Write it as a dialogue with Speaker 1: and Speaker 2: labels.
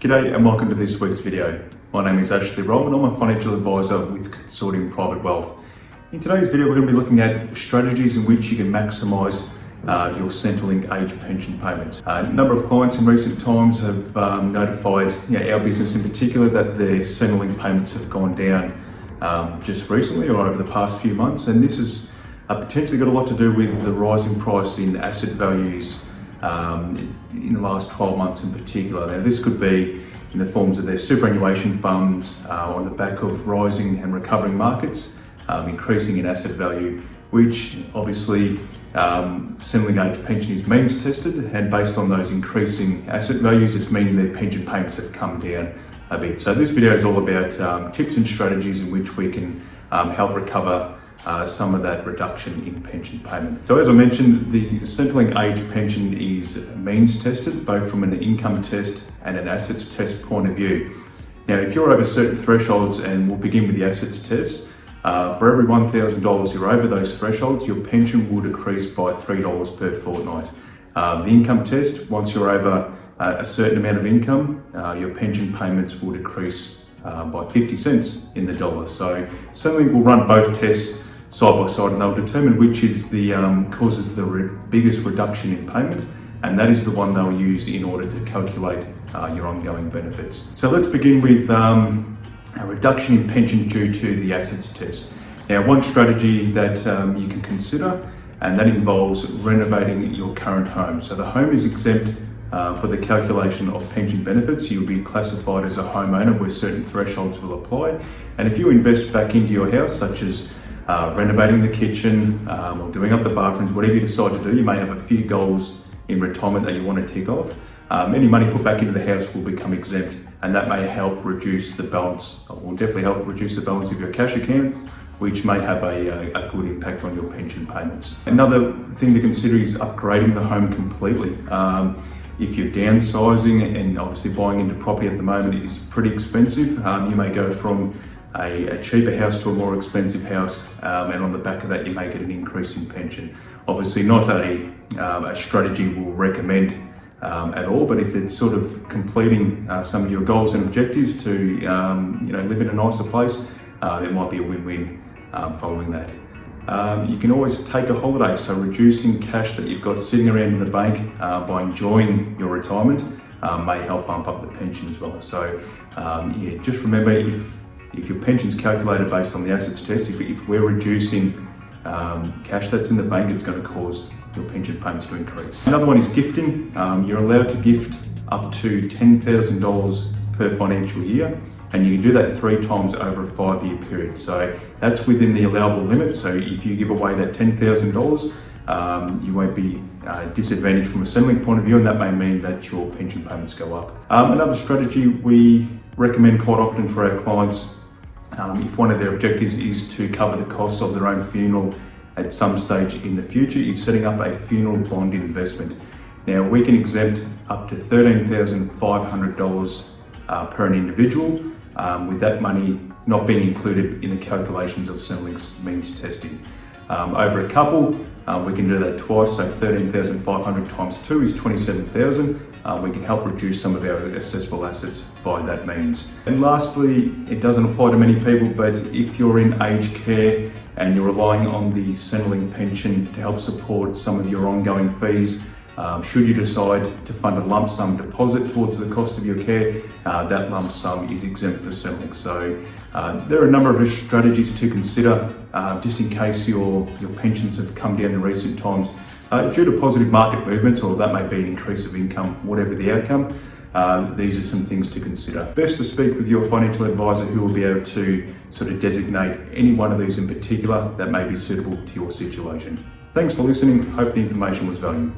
Speaker 1: G'day and welcome to this week's video. My name is Ashley Rowan. I'm a financial advisor with Consortium Private Wealth. In today's video, we're going to be looking at strategies in which you can maximise your Centrelink Aged Pension payments. A number of clients in recent times have notified our business in particular that their Centrelink payments have gone down just recently or over the past few months, and this has potentially got a lot to do with the rising price in asset values in the last 12 months in particular. Now this could be in the forms of their superannuation funds on the back of rising and recovering markets, increasing in asset value, which obviously Centrelink Aged Pension is means tested, and based on those increasing asset values, it's meaning their pension payments have come down a bit. So this video is all about tips and strategies in which we can help recover some of that reduction in pension payment. So as I mentioned, the Centrelink Aged Pension is means tested, both from an income test and an assets test point of view. Now, if you're over certain thresholds, and we'll begin with the assets test, for every $1,000 you're over those thresholds, your pension will decrease by $3 per fortnight. The income test, once you're over a certain amount of income, your pension payments will decrease by 50 cents in the dollar. So Centrelink will run both tests side by side, and they'll determine which is the causes the biggest reduction in payment, and that is the one they'll use in order to calculate your ongoing benefits. So let's begin with a reduction in pension due to the assets test. Now, one strategy that you can consider, and that involves renovating your current home. So the home is exempt for the calculation of pension benefits. You'll be classified as a homeowner where certain thresholds will apply. And if you invest back into your house, such as renovating the kitchen or doing up the bathrooms, whatever you decide to do, you may have a few goals in retirement that you want to tick off. Any money put back into the house will become exempt, and that may help reduce the balance, or will definitely help reduce the balance of your cash account, which may have a good impact on your pension payments. Another thing to consider is upgrading the home completely. If you're downsizing, and obviously buying into property at the moment is pretty expensive, you may go from a cheaper house to a more expensive house, and on the back of that you may get an increase in pension. Obviously not a strategy we'll recommend at all, but if it's sort of completing some of your goals and objectives to live in a nicer place, there might be a win-win following that. You can always take a holiday, so reducing cash that you've got sitting around in the bank by enjoying your retirement may help bump up the pension as well. So just remember, if your pension's calculated based on the assets test, if we're reducing cash that's in the bank, it's going to cause your pension payments to increase. Another one is gifting. You're allowed to gift up to $10,000 per financial year, and you can do that 3 times over a 5-year period. So that's within the allowable limit. So if you give away that $10,000, you won't be disadvantaged from a Centrelink point of view, and that may mean that your pension payments go up. Another strategy we recommend quite often for our clients, if one of their objectives is to cover the costs of their own funeral at some stage in the future, is setting up a funeral bond investment. Now, we can exempt up to $13,500 per an individual, with that money not being included in the calculations of Centrelink's means testing. Over a couple, we can do that twice, so 13,500 times 2 is 27,000. We can help reduce some of our assessable assets by that means. And lastly, it doesn't apply to many people, but if you're in aged care and you're relying on the Centrelink pension to help support some of your ongoing fees, should you decide to fund a lump sum deposit towards the cost of your care, that lump sum is exempt for Centrelink. So there are a number of strategies to consider just in case your pensions have come down in recent times due to positive market movements, or that may be an increase of income, whatever the outcome. These are some things to consider. Best to speak with your financial advisor, who will be able to sort of designate any one of these in particular that may be suitable to your situation. Thanks for listening. Hope the information was valuable.